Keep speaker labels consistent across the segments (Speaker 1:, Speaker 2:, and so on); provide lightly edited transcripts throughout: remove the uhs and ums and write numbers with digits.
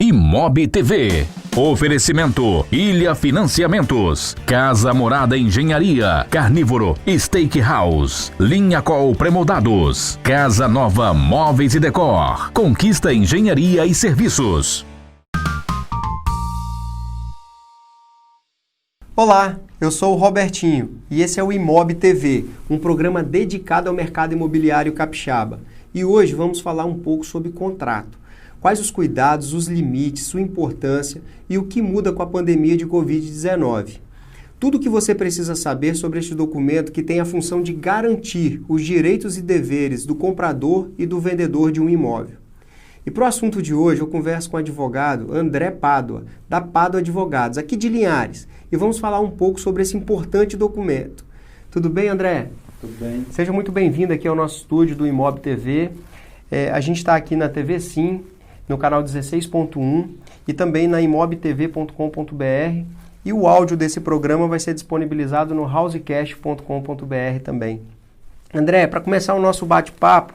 Speaker 1: Imob TV. Oferecimento Ilha Financiamentos, Casa Morada Engenharia, Carnívoro Steakhouse, Linha Col Premoldados, Casa Nova Móveis e Decor, Conquista Engenharia e Serviços.
Speaker 2: Olá, eu sou o Robertinho e esse é o Imob TV, um programa dedicado ao mercado imobiliário capixaba. E hoje vamos falar um pouco sobre contrato. Quais os cuidados, os limites, sua importância e o que muda com a pandemia de Covid-19. Tudo o que você precisa saber sobre este documento que tem a função de garantir os direitos e deveres do comprador e do vendedor de um imóvel. E para o assunto de hoje eu converso com o advogado André Pádua, da Pádua Advogados, aqui de Linhares, e vamos falar um pouco sobre esse importante documento. Tudo bem, André?
Speaker 3: Tudo bem.
Speaker 2: Seja muito bem-vindo aqui ao nosso estúdio do Imob TV. A gente está aqui na TV Sim, no canal 16.1 e também na imobtv.com.br, e o áudio desse programa vai ser disponibilizado no housecast.com.br também. André, para começar o nosso bate-papo,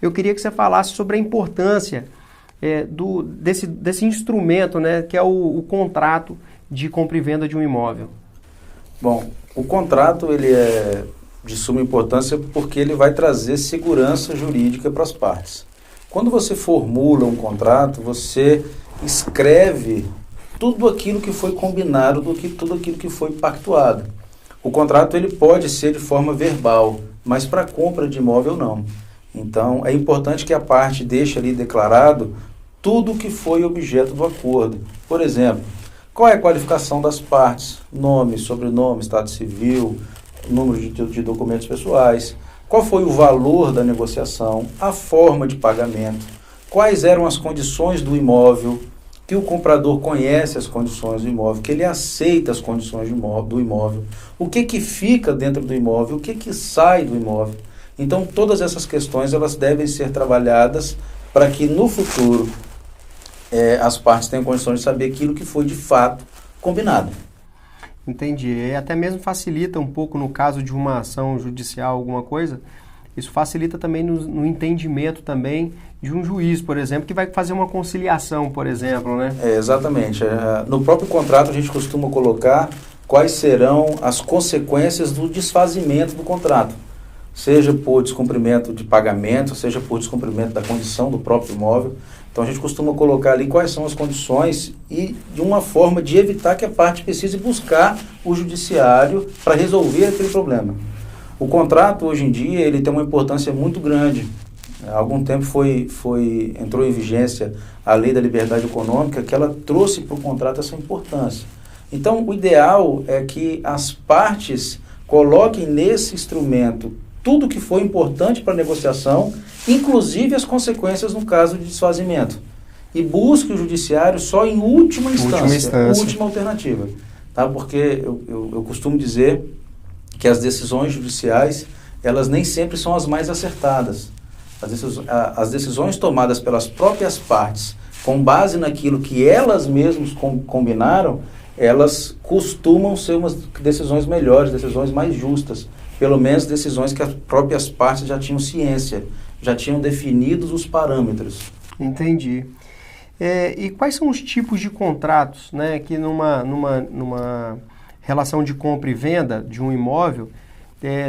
Speaker 2: eu queria que você falasse sobre a importância desse instrumento, né, que é o contrato de compra e venda de um imóvel.
Speaker 3: Bom, o contrato ele é de suma importância porque ele vai trazer segurança jurídica para as partes. Quando você formula um contrato, você escreve tudo aquilo que foi combinado, tudo aquilo que foi pactuado. O contrato ele pode ser de forma verbal, mas para compra de imóvel não. Então é importante que a parte deixe ali declarado tudo o que foi objeto do acordo. Por exemplo, qual é a qualificação das partes? Nome, sobrenome, estado civil, número de documentos pessoais. Qual foi o valor da negociação, a forma de pagamento, quais eram as condições do imóvel, que o comprador conhece as condições do imóvel, que ele aceita as condições do imóvel, o que fica dentro do imóvel, o que sai do imóvel. Então, todas essas questões elas devem ser trabalhadas para que no futuro as partes tenham condições de saber aquilo que foi de fato combinado.
Speaker 2: Entendi. E até mesmo facilita um pouco no caso de uma ação judicial, alguma coisa, isso facilita também no entendimento também de um juiz, por exemplo, que vai fazer uma conciliação, por exemplo, né?
Speaker 3: Exatamente. No próprio contrato a gente costuma colocar quais serão as consequências do desfazimento do contrato, seja por descumprimento de pagamento, seja por descumprimento da condição do próprio imóvel. Então a gente costuma colocar ali quais são as condições e de uma forma de evitar que a parte precise buscar o judiciário para resolver aquele problema. O contrato hoje em dia ele tem uma importância muito grande. Há algum tempo entrou em vigência a Lei da Liberdade Econômica, que ela trouxe para o contrato essa importância. Então o ideal é que as partes coloquem nesse instrumento tudo que foi importante para a negociação, inclusive as consequências no caso de desfazimento. E busque o judiciário só em última instância. Última alternativa. Tá? Porque eu costumo dizer que as decisões judiciais, elas nem sempre são as mais acertadas. As decisões tomadas pelas próprias partes, com base naquilo que elas mesmas combinaram, elas costumam ser umas decisões melhores, decisões mais justas. Pelo menos decisões que as próprias partes já tinham ciência, já tinham definidos os parâmetros.
Speaker 2: Entendi. E quais são os tipos de contratos, né, que numa relação de compra e venda de um imóvel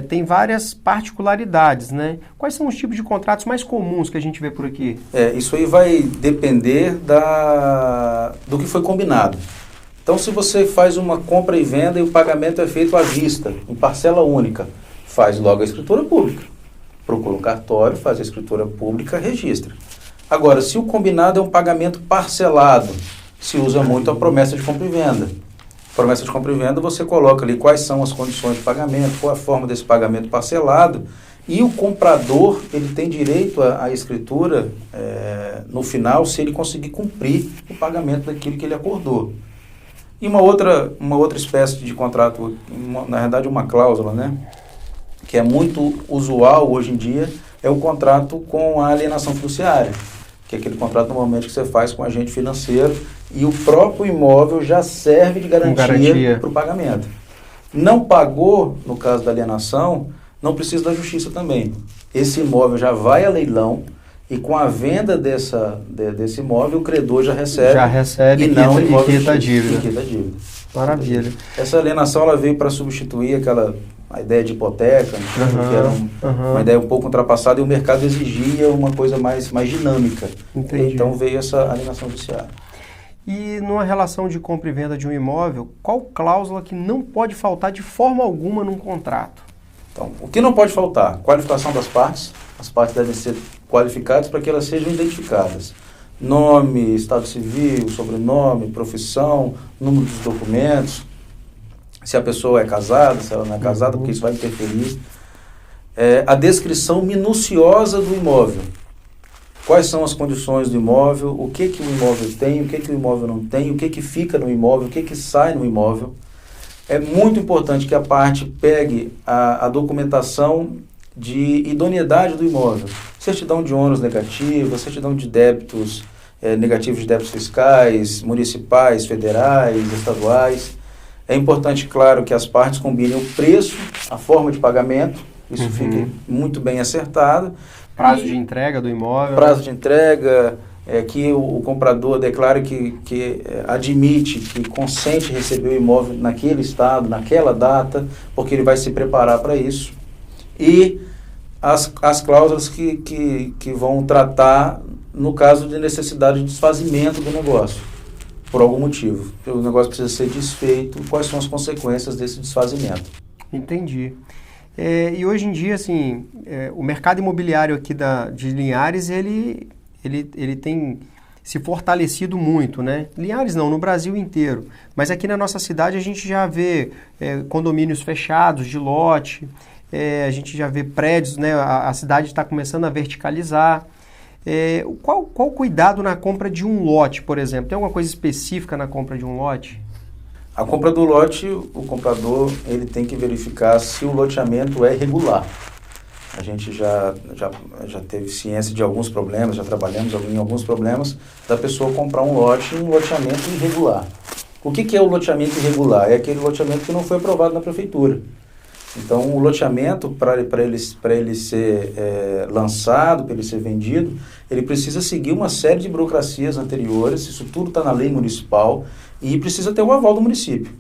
Speaker 2: tem várias particularidades, né? Quais são os tipos de contratos mais comuns que a gente vê por aqui?
Speaker 3: Isso aí vai depender do que foi combinado. Então, se você faz uma compra e venda e o pagamento é feito à vista, em parcela única, faz logo a escritura pública. Procura um cartório, faz a escritura pública, registra. Agora, se o combinado é um pagamento parcelado, se usa muito a promessa de compra e venda. Promessa de compra e venda, você coloca ali quais são as condições de pagamento, qual a forma desse pagamento parcelado, e o comprador ele tem direito à escritura no final, se ele conseguir cumprir o pagamento daquilo que ele acordou. E uma outra espécie de contrato, na verdade uma cláusula, né, que é muito usual hoje em dia, é o contrato com a alienação fiduciária, que é aquele contrato normalmente que você faz com um agente financeiro e o próprio imóvel já serve de garantia para o pagamento. Não pagou, no caso da alienação, não precisa da justiça também. Esse imóvel já vai a leilão e com a venda desse imóvel, o credor já recebe
Speaker 2: e não o quita a dívida. Maravilha.
Speaker 3: Essa alienação ela veio para substituir a ideia de hipoteca, que era uma ideia um pouco ultrapassada, e o mercado exigia uma coisa mais dinâmica.
Speaker 2: Entendi.
Speaker 3: Então veio essa alienação judiciária.
Speaker 2: E numa relação de compra e venda de um imóvel, qual cláusula que não pode faltar de forma alguma num contrato?
Speaker 3: Então, o que não pode faltar? Qualificação das partes. As partes devem ser qualificadas para que elas sejam identificadas. Nome, estado civil, sobrenome, profissão, número dos documentos, se a pessoa é casada, se ela não é casada, porque isso vai interferir. A descrição minuciosa do imóvel. Quais são as condições do imóvel, o que o imóvel tem, o que o imóvel não tem, o que fica no imóvel, o que sai no imóvel. É muito importante que a parte pegue a documentação de idoneidade do imóvel. Certidão de ônus negativa, certidão de débitos negativos de débitos fiscais, municipais, federais, estaduais. É importante, claro, que as partes combinem o preço, a forma de pagamento, isso fique muito bem acertado.
Speaker 2: Prazo de entrega do imóvel.
Speaker 3: Prazo de entrega, que o comprador declare que admite, que consente receber o imóvel naquele estado, naquela data, porque ele vai se preparar para isso. E as cláusulas que vão tratar no caso de necessidade de desfazimento do negócio, por algum motivo. O negócio precisa ser desfeito, quais são as consequências desse desfazimento.
Speaker 2: Entendi. E hoje em dia, assim, o mercado imobiliário aqui de Linhares, ele tem se fortalecido muito, né? Linhares não, no Brasil inteiro. Mas aqui na nossa cidade a gente já vê condomínios fechados de lote, a gente já vê prédios, né? A cidade está começando a verticalizar. Qual o cuidado na compra de um lote, por exemplo? Tem alguma coisa específica na compra de um lote?
Speaker 3: A compra do lote, o comprador ele tem que verificar se o loteamento é regular. A gente já teve ciência de alguns problemas, já trabalhamos em alguns problemas da pessoa comprar um loteamento irregular. O que é o loteamento irregular? É aquele loteamento que não foi aprovado na prefeitura. Então, o loteamento, para ele ser lançado, para ele ser vendido, ele precisa seguir uma série de burocracias anteriores, isso tudo está na lei municipal, e precisa ter o aval do município.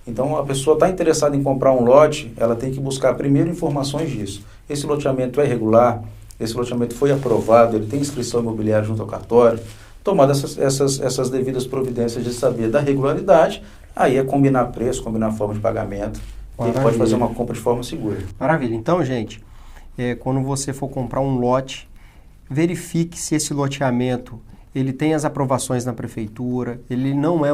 Speaker 3: Então, a pessoa está interessada em comprar um lote, ela tem que buscar primeiro informações disso. Esse loteamento é regular, esse loteamento foi aprovado, ele tem inscrição imobiliária junto ao cartório, tomadas essas devidas providências de saber da regularidade, aí é combinar preço, combinar forma de pagamento, e ele pode fazer uma compra de forma segura.
Speaker 2: Maravilha. Então, gente, quando você for comprar um lote, verifique se esse loteamento ele tem as aprovações na prefeitura, ele não é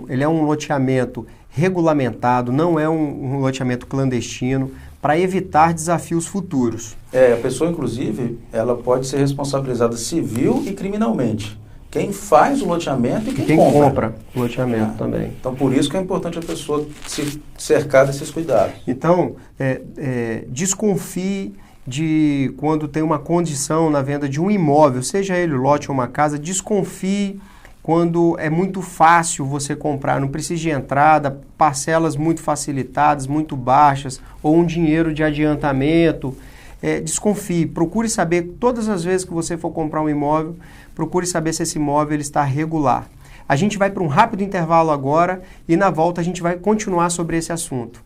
Speaker 2: ele é um loteamento regulamentado, não é um loteamento clandestino, para evitar desafios futuros.
Speaker 3: A pessoa, inclusive, ela pode ser responsabilizada civil e criminalmente. Quem faz o loteamento e quem
Speaker 2: compra o loteamento também.
Speaker 3: Então, por isso que é importante a pessoa se cercar desses cuidados.
Speaker 2: Então, desconfie de quando tem uma condição na venda de um imóvel, seja ele lote ou uma casa, desconfie quando é muito fácil você comprar, não precisa de entrada, parcelas muito facilitadas, muito baixas, ou um dinheiro de adiantamento. Desconfie, procure saber, todas as vezes que você for comprar um imóvel, procure saber se esse imóvel ele está regular. A gente vai para um rápido intervalo agora e na volta a gente vai continuar sobre esse assunto.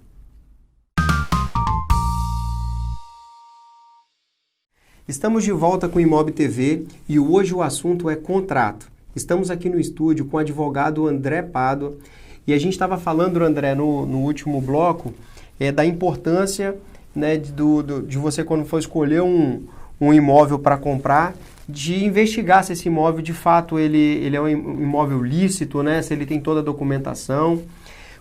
Speaker 2: Estamos de volta com o Imob TV e hoje o assunto é contrato. Estamos aqui no estúdio com o advogado André Pádua e a gente estava falando, André, no último bloco, da importância, né, de você, quando for escolher um imóvel para comprar, de investigar se esse imóvel, de fato, ele é um imóvel lícito, né, se ele tem toda a documentação.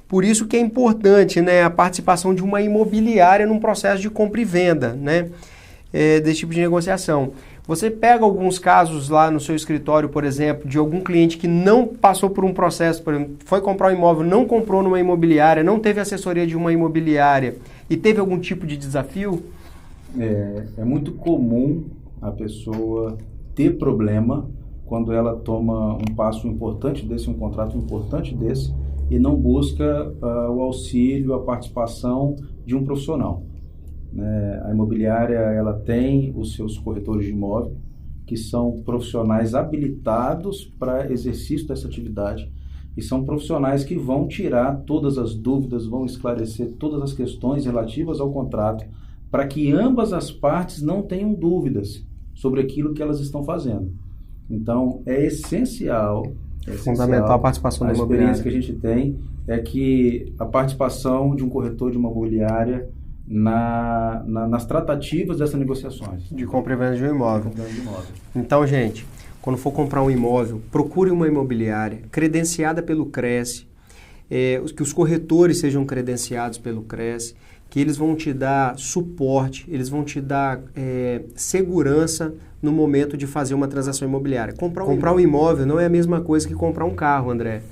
Speaker 2: Por isso que é importante, né, a participação de uma imobiliária num processo de compra e venda, né, desse tipo de negociação. Você pega alguns casos lá no seu escritório, por exemplo, de algum cliente que não passou por um processo, por exemplo, foi comprar um imóvel, não comprou numa imobiliária, não teve assessoria de uma imobiliária e teve algum tipo de desafio?
Speaker 3: É muito comum a pessoa ter problema quando ela toma um passo importante desse, um contrato importante desse, e não busca o auxílio, a participação de um profissional. A imobiliária ela tem os seus corretores de imóvel, que são profissionais habilitados para exercício dessa atividade e são profissionais que vão tirar todas as dúvidas, vão esclarecer todas as questões relativas ao contrato para que ambas as partes não tenham dúvidas sobre aquilo que elas estão fazendo. Então, é essencial
Speaker 2: fundamental a participação
Speaker 3: da
Speaker 2: imobiliária.
Speaker 3: A experiência que a gente tem é que a participação de um corretor de uma imobiliária nas tratativas dessas negociações.
Speaker 2: De compra e venda de um imóvel. Então, gente, quando for comprar um imóvel, procure uma imobiliária credenciada pelo CRESSE, que os corretores sejam credenciados pelo CRESSE, que eles vão te dar suporte, eles vão te dar segurança no momento de fazer uma transação imobiliária. Comprar um imóvel não é a mesma coisa que comprar um carro, André.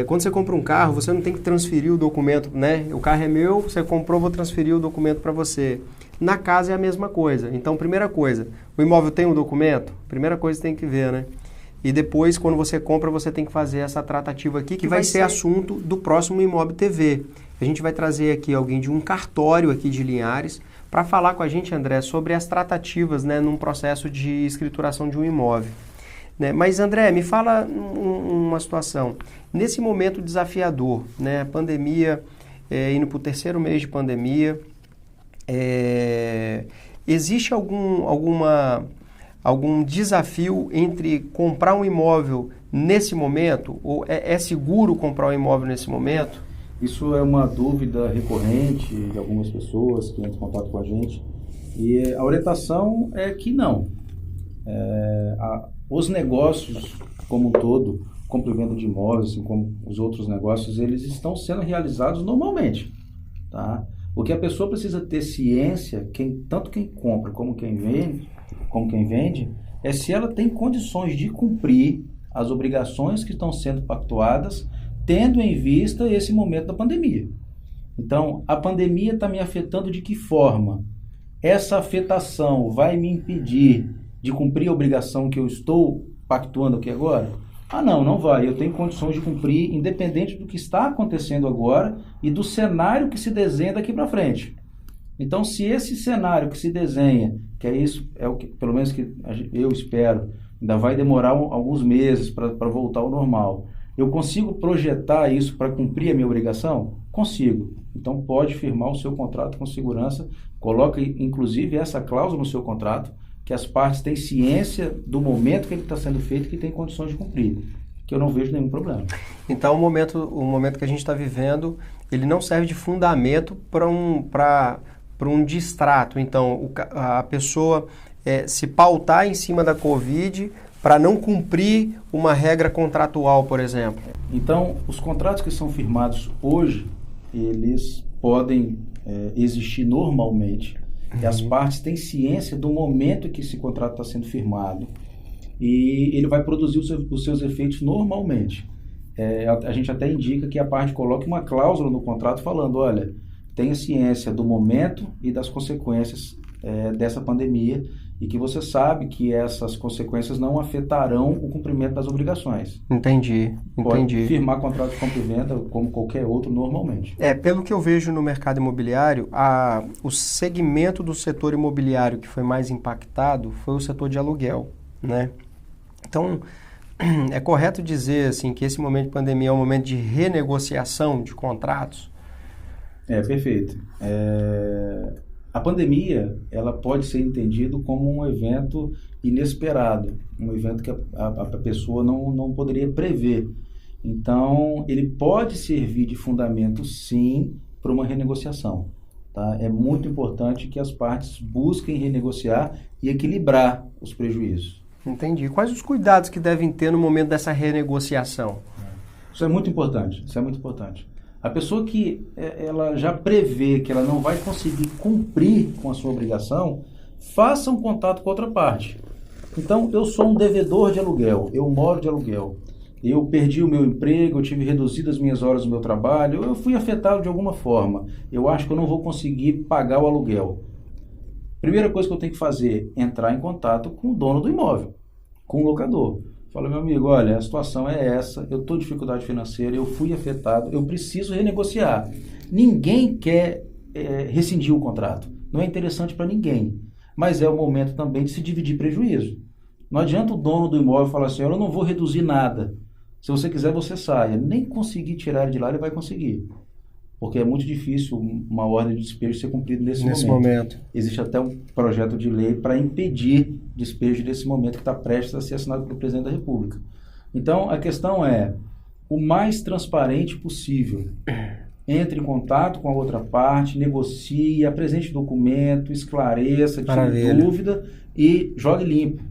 Speaker 2: Quando você compra um carro, você não tem que transferir o documento, né? O carro é meu, você comprou, vou transferir o documento para você. Na casa é a mesma coisa. Então, primeira coisa, o imóvel tem um documento? Primeira coisa que tem que ver, né? E depois, quando você compra, você tem que fazer essa tratativa aqui, que vai ser assunto do próximo Imob TV. A gente vai trazer aqui alguém de um cartório aqui de Linhares para falar com a gente, André, sobre as tratativas, né, num processo de escrituração de um imóvel. Né? Mas, André, me fala uma situação. Nesse momento desafiador, né, a pandemia, indo para o 3º mês de pandemia, existe algum desafio entre comprar um imóvel nesse momento? Ou é seguro comprar um imóvel nesse momento?
Speaker 3: Isso é uma dúvida recorrente de algumas pessoas que entram em contato com a gente. E a orientação é que não. Os negócios como um todo, compra e venda de imóveis, assim como os outros negócios, eles estão sendo realizados normalmente. Tá? O que a pessoa precisa ter ciência, tanto quem compra como quem vende, é se ela tem condições de cumprir as obrigações que estão sendo pactuadas, tendo em vista esse momento da pandemia. Então, a pandemia está me afetando de que forma? Essa afetação vai me impedir de cumprir a obrigação que eu estou pactuando aqui agora? Não vai. Eu tenho condições de cumprir, independente do que está acontecendo agora e do cenário que se desenha daqui para frente. Então, se esse cenário que se desenha, que é isso, é o que, pelo menos que eu espero, ainda vai demorar alguns meses para voltar ao normal, eu consigo projetar isso para cumprir a minha obrigação? Consigo. Então, pode firmar o seu contrato com segurança, coloca inclusive essa cláusula no seu contrato, que as partes têm ciência do momento que ele está sendo feito e que tem condições de cumprir, que eu não vejo nenhum problema.
Speaker 2: Então, o momento que a gente está vivendo, ele não serve de fundamento para um distrato. Então, a pessoa se pautar em cima da Covid para não cumprir uma regra contratual, por exemplo.
Speaker 3: Então, os contratos que são firmados hoje, eles podem existir normalmente. E as partes têm ciência do momento que esse contrato está sendo firmado e ele vai produzir os seus efeitos normalmente. A gente até indica que a parte coloque uma cláusula no contrato falando, olha, tenha ciência do momento e das consequências dessa pandemia e que você sabe que essas consequências não afetarão o cumprimento das obrigações.
Speaker 2: Entendi.
Speaker 3: Pode firmar contrato de compra e venda como qualquer outro normalmente.
Speaker 2: Pelo que eu vejo no mercado imobiliário, o segmento do setor imobiliário que foi mais impactado foi o setor de aluguel, né? Então, é correto dizer assim, que esse momento de pandemia é um momento de renegociação de contratos?
Speaker 3: Perfeito. A pandemia, ela pode ser entendido como um evento inesperado, um evento que a pessoa não poderia prever. Então, ele pode servir de fundamento, sim, para uma renegociação. Tá? É muito importante que as partes busquem renegociar e equilibrar os prejuízos.
Speaker 2: Entendi. Quais os cuidados que devem ter no momento dessa renegociação?
Speaker 3: Isso é muito importante. A pessoa que ela já prevê que ela não vai conseguir cumprir com a sua obrigação, faça um contato com outra parte. Então, eu sou um devedor de aluguel, eu moro de aluguel, eu perdi o meu emprego, eu tive reduzidas as minhas horas do meu trabalho, eu fui afetado de alguma forma, eu acho que eu não vou conseguir pagar o aluguel. Primeira coisa que eu tenho que fazer, entrar em contato com o dono do imóvel, com o locador. Fala, meu amigo, olha, a situação é essa, eu estou em dificuldade financeira, eu fui afetado, eu preciso renegociar. Ninguém quer rescindir o contrato, não é interessante para ninguém, mas é o momento também de se dividir prejuízo. Não adianta o dono do imóvel falar assim, eu não vou reduzir nada. Se você quiser, você saia. Nem conseguir tirar ele de lá, ele vai conseguir. Porque é muito difícil uma ordem de despejo ser cumprida nesse momento. Existe até um projeto de lei para impedir despejo nesse momento que está prestes a ser assinado pelo presidente da República. Então, a questão é o mais transparente possível. Entre em contato com a outra parte, negocie, apresente documento, esclareça, tire dúvida e jogue limpo.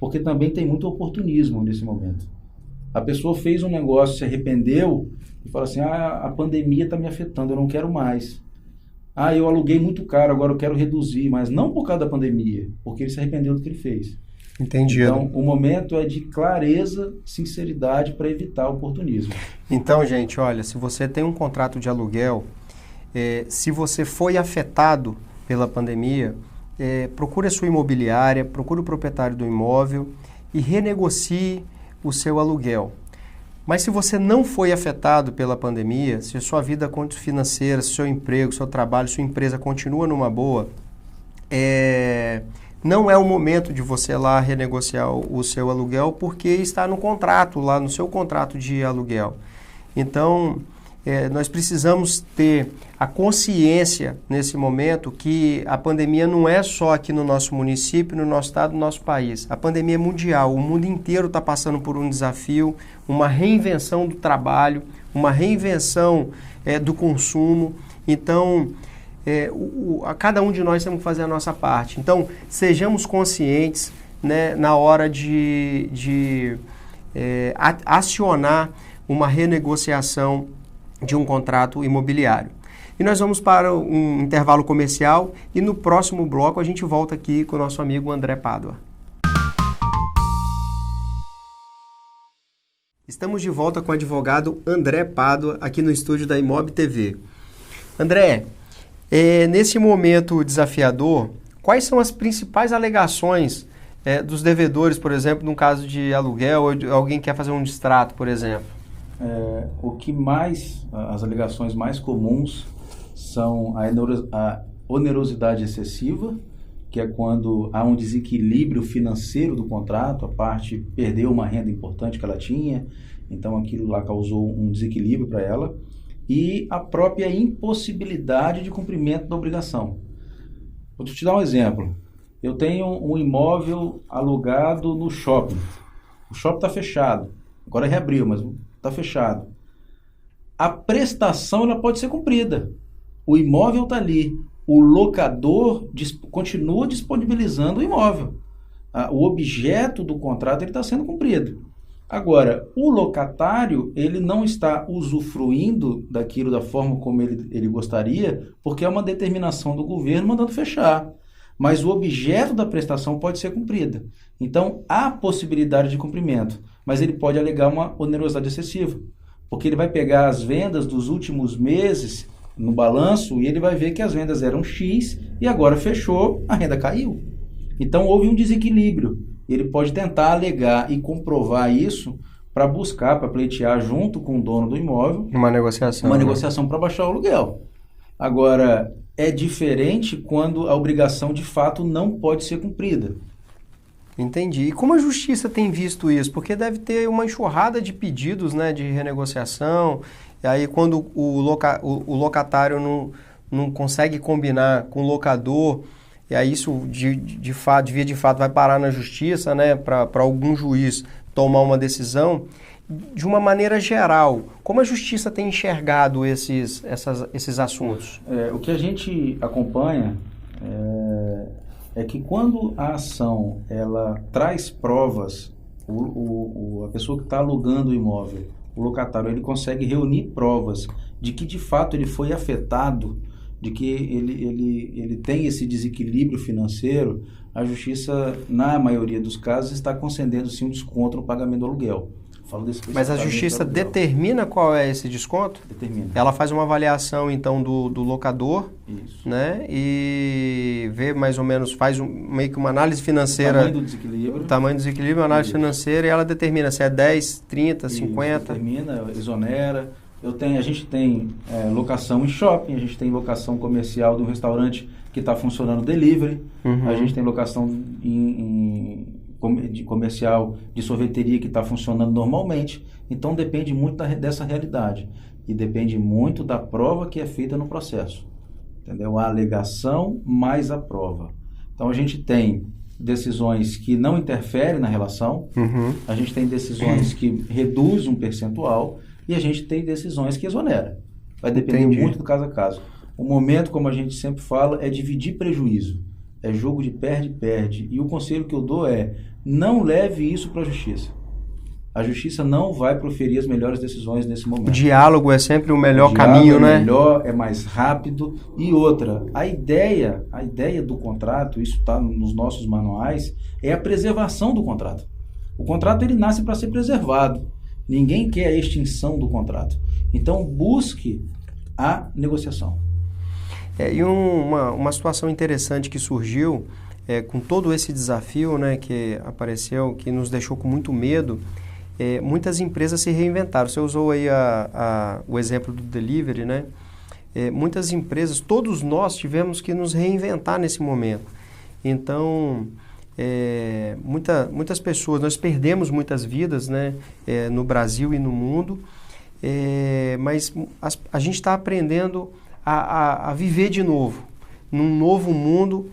Speaker 3: Porque também tem muito oportunismo nesse momento. A pessoa fez um negócio, se arrependeu e fala assim, a pandemia está me afetando, eu não quero mais. Eu aluguei muito caro, agora eu quero reduzir, mas não por causa da pandemia, porque ele se arrependeu do que ele fez.
Speaker 2: Entendido.
Speaker 3: Então, o momento é de clareza, sinceridade para evitar oportunismo.
Speaker 2: Então, gente, olha, se você tem um contrato de aluguel, se você foi afetado pela pandemia, procure a sua imobiliária, procure o proprietário do imóvel e renegocie o seu aluguel. Mas se você não foi afetado pela pandemia, se a sua vida financeira, seu emprego, seu trabalho, sua empresa continua numa boa, não é o momento de você ir lá renegociar o seu aluguel, porque está no contrato, lá no seu contrato de aluguel. Então, nós precisamos ter a consciência nesse momento que a pandemia não é só aqui no nosso município, no nosso estado, no nosso país. A pandemia é mundial, o mundo inteiro está passando por um desafio, uma reinvenção do trabalho, uma reinvenção do consumo. Então, cada um de nós temos que fazer a nossa parte. Então, sejamos conscientes, né, na hora de acionar uma renegociação de um contrato imobiliário. E nós vamos para um intervalo comercial e no próximo bloco a gente volta aqui com o nosso amigo André Pádua. Estamos de volta com o advogado André Pádua aqui no estúdio da Imob TV. André, nesse momento desafiador, quais são as principais alegações dos devedores, por exemplo, num caso de aluguel ou alguém quer fazer um distrato, por exemplo?
Speaker 3: As alegações mais comuns são a onerosidade excessiva, que é quando há um desequilíbrio financeiro do contrato, a parte perdeu uma renda importante que ela tinha, então aquilo lá causou um desequilíbrio para ela, e a própria impossibilidade de cumprimento da obrigação. Vou te dar um exemplo. Eu tenho um imóvel alugado no shopping. O shopping está fechado. Agora reabriu, mas está fechado. A prestação ela pode ser cumprida. O imóvel está ali. O locador continua disponibilizando o imóvel. O objeto do contrato está sendo cumprido. Agora, o locatário ele não está usufruindo daquilo da forma como ele gostaria, porque é uma determinação do governo mandando fechar. Mas o objeto da prestação pode ser cumprida. Então, há possibilidade de cumprimento, mas ele pode alegar uma onerosidade excessiva, porque ele vai pegar as vendas dos últimos meses no balanço e ele vai ver que as vendas eram X e agora fechou, a renda caiu. Então, houve um desequilíbrio. Ele pode tentar alegar e comprovar isso para buscar, para pleitear junto com o dono do imóvel
Speaker 2: uma negociação
Speaker 3: para baixar o aluguel. Agora, é diferente quando a obrigação de fato não pode ser cumprida.
Speaker 2: Entendi. E como a justiça tem visto isso? Porque deve ter uma enxurrada de pedidos, né, de renegociação, e aí quando o locatário não consegue combinar com o locador, e aí isso de fato vai parar na justiça, né, para algum juiz tomar uma decisão. De uma maneira geral, como a justiça tem enxergado esses assuntos?
Speaker 3: O que a gente acompanha é que quando a ação ela traz provas, a pessoa que está alugando o imóvel, o locatário, ele consegue reunir provas de que de fato ele foi afetado, de que ele tem esse desequilíbrio financeiro, a justiça, na maioria dos casos, está concedendo sim um desconto no pagamento do aluguel.
Speaker 2: Mas a justiça determina qual é esse desconto?
Speaker 3: Determina.
Speaker 2: Ela faz uma avaliação, então, do locador,
Speaker 3: isso,
Speaker 2: né? E vê mais ou menos, faz meio que uma análise financeira. Tamanho do desequilíbrio, análise financeira, e ela determina se é 10, 30, isso, 50.
Speaker 3: Determina, exonera. A gente tem locação em shopping, a gente tem locação comercial de um restaurante que está funcionando delivery, a gente tem locação comercial, de sorveteria que está funcionando normalmente. Então depende muito dessa realidade e depende muito da prova que é feita no processo, entendeu? A alegação mais a prova. Então a gente tem decisões que não interferem na relação, a gente tem decisões que reduzem um percentual e a gente tem decisões que exoneram. Vai depender muito do caso a caso. O momento, como a gente sempre fala, é dividir prejuízo. É jogo de perde-perde. E o conselho que eu dou é: não leve isso para a justiça. A justiça não vai proferir as melhores decisões nesse momento.
Speaker 2: O diálogo é sempre o melhor caminho, né?
Speaker 3: É melhor, é mais rápido. E outra, a ideia do contrato, isso está nos nossos manuais, é a preservação do contrato. O contrato ele nasce para ser preservado. Ninguém quer a extinção do contrato. Então, busque a negociação.
Speaker 2: E uma situação interessante que surgiu com todo esse desafio, né, que apareceu, que nos deixou com muito medo, muitas empresas se reinventaram. Você usou aí o exemplo do delivery, né? Muitas empresas, todos nós tivemos que nos reinventar nesse momento. Então, muitas pessoas, nós perdemos muitas vidas, né, no Brasil e no mundo, mas a gente está aprendendo a viver de novo, num novo mundo.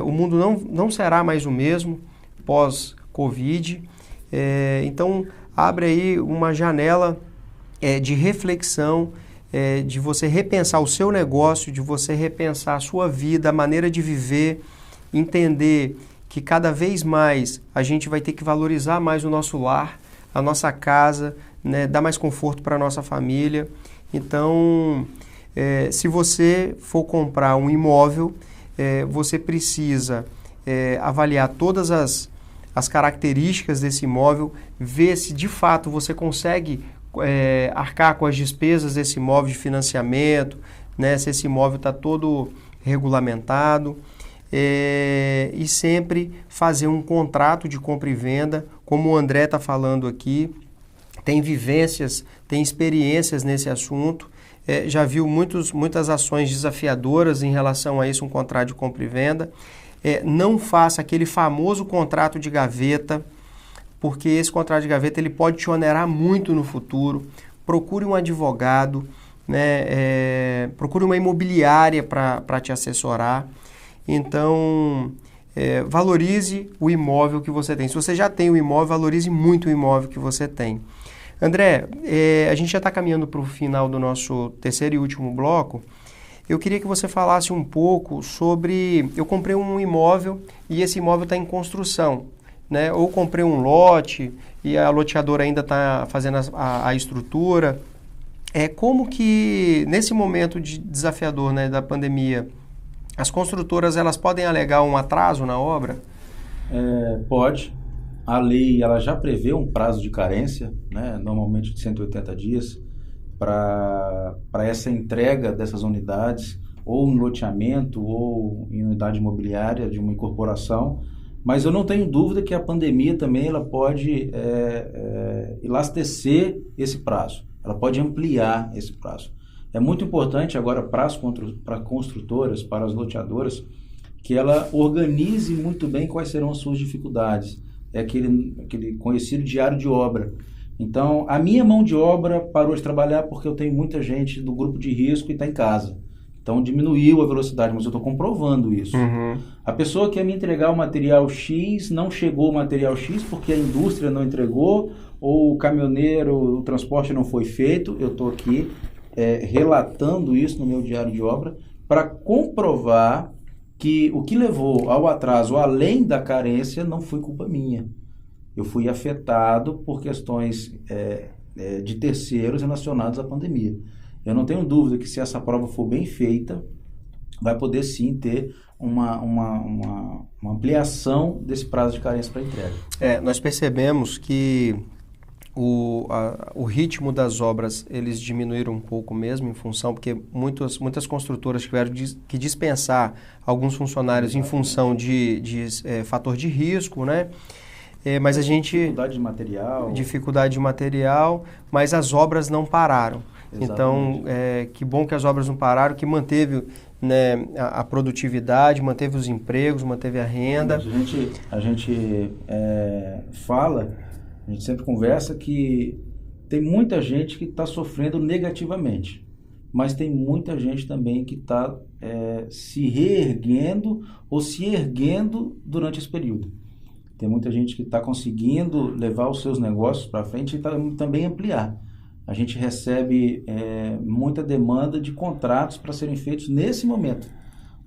Speaker 2: O mundo não será mais o mesmo pós-Covid. Então, abre aí uma janela de reflexão, de você repensar o seu negócio, de você repensar a sua vida, a maneira de viver, entender que cada vez mais a gente vai ter que valorizar mais o nosso lar, a nossa casa, né, dar mais conforto para a nossa família. Então, se você for comprar um imóvel, você precisa avaliar todas as características desse imóvel, ver se de fato você consegue arcar com as despesas desse imóvel de financiamento, né, se esse imóvel está todo regulamentado, e sempre fazer um contrato de compra e venda, como o André está falando aqui, tem vivências, tem experiências nesse assunto, já viu muitas ações desafiadoras em relação a isso, um contrato de compra e venda. Não faça aquele famoso contrato de gaveta, porque esse contrato de gaveta ele pode te onerar muito no futuro. Procure um advogado, né? Procure uma imobiliária para te assessorar. Então, valorize o imóvel que você tem. Se você já tem o imóvel, valorize muito o imóvel que você tem. André, a gente já está caminhando para o final do nosso terceiro e último bloco. Eu queria que você falasse um pouco sobre... Eu comprei um imóvel e esse imóvel está em construção, né? Ou comprei um lote e a loteadora ainda está fazendo a estrutura. Como que, nesse momento desafiador, né, da pandemia, as construtoras elas podem alegar um atraso na obra?
Speaker 3: Pode. A lei ela já prevê um prazo de carência, né, normalmente de 180 dias, para essa entrega dessas unidades, ou no loteamento, ou em unidade imobiliária de uma incorporação. Mas eu não tenho dúvida que a pandemia também ela pode elastecer esse prazo, ela pode ampliar esse prazo. É muito importante agora para construtoras, para as loteadoras, que ela organize muito bem quais serão as suas dificuldades. É aquele conhecido diário de obra. Então, a minha mão de obra parou de trabalhar porque eu tenho muita gente do grupo de risco e está em casa. Então, diminuiu a velocidade, mas eu estou comprovando isso. A pessoa que ia me entregar o material X, não chegou o material X porque a indústria não entregou, ou o caminhoneiro, o transporte não foi feito. Eu estou aqui relatando isso no meu diário de obra para comprovar que o que levou ao atraso, além da carência, não foi culpa minha. Eu fui afetado por questões de terceiros relacionados à pandemia. Eu não tenho dúvida que se essa prova for bem feita, vai poder sim ter uma ampliação desse prazo de carência para entrega.
Speaker 2: Nós percebemos que o ritmo das obras eles diminuíram um pouco mesmo em função, porque muitas construtoras tiveram que dispensar alguns funcionários em função de fator de risco, né? Mas a gente... Dificuldade de material, mas as obras não pararam. Exatamente. Então, que bom que as obras não pararam, que manteve né, a produtividade, manteve os empregos, manteve a renda.
Speaker 3: A gente fala, a gente sempre conversa que tem muita gente que está sofrendo negativamente, mas tem muita gente também que está se reerguendo ou se erguendo durante esse período. Tem muita gente que está conseguindo levar os seus negócios para frente e também ampliar. A gente recebe muita demanda de contratos para serem feitos nesse momento,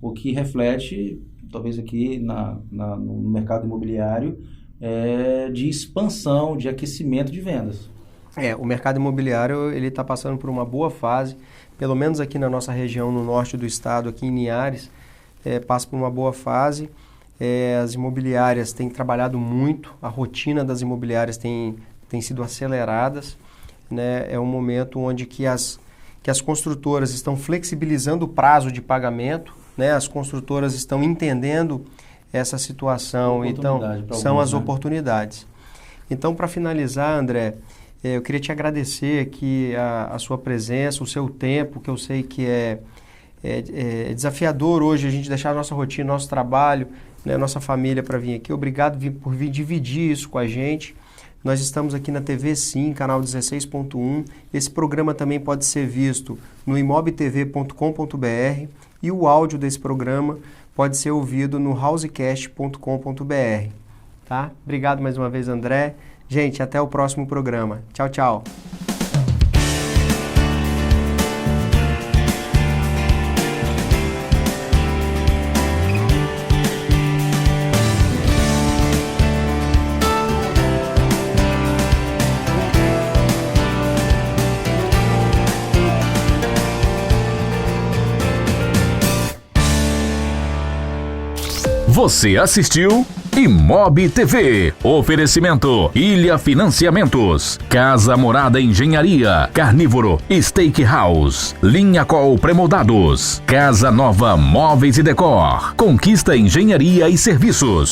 Speaker 3: o que reflete, talvez aqui no mercado imobiliário, de expansão, de aquecimento de vendas.
Speaker 2: O mercado imobiliário ele está passando por uma boa fase, pelo menos aqui na nossa região, no norte do estado, aqui em Linhares, passa por uma boa fase. As imobiliárias têm trabalhado muito, a rotina das imobiliárias tem sido aceleradas, né? É um momento onde que as construtoras estão flexibilizando o prazo de pagamento, né? As construtoras estão entendendo essa situação, então são as oportunidades. Então, para finalizar, André, eu queria te agradecer aqui a sua presença, o seu tempo, que eu sei que é desafiador hoje a gente deixar a nossa rotina, nosso trabalho, né, nossa família para vir aqui. Obrigado por vir dividir isso com a gente. Nós estamos aqui na TV Sim, canal 16.1. Esse programa também pode ser visto no imobtv.com.br e o áudio desse programa pode ser ouvido no housecast.com.br. Tá? Obrigado mais uma vez, André. Gente, até o próximo programa. Tchau, tchau.
Speaker 1: Você assistiu Imob TV. Oferecimento Ilha Financiamentos, Casa Morada Engenharia, Carnívoro Steakhouse, Linha Col Premoldados, Casa Nova Móveis e Decor, Conquista Engenharia e Serviços.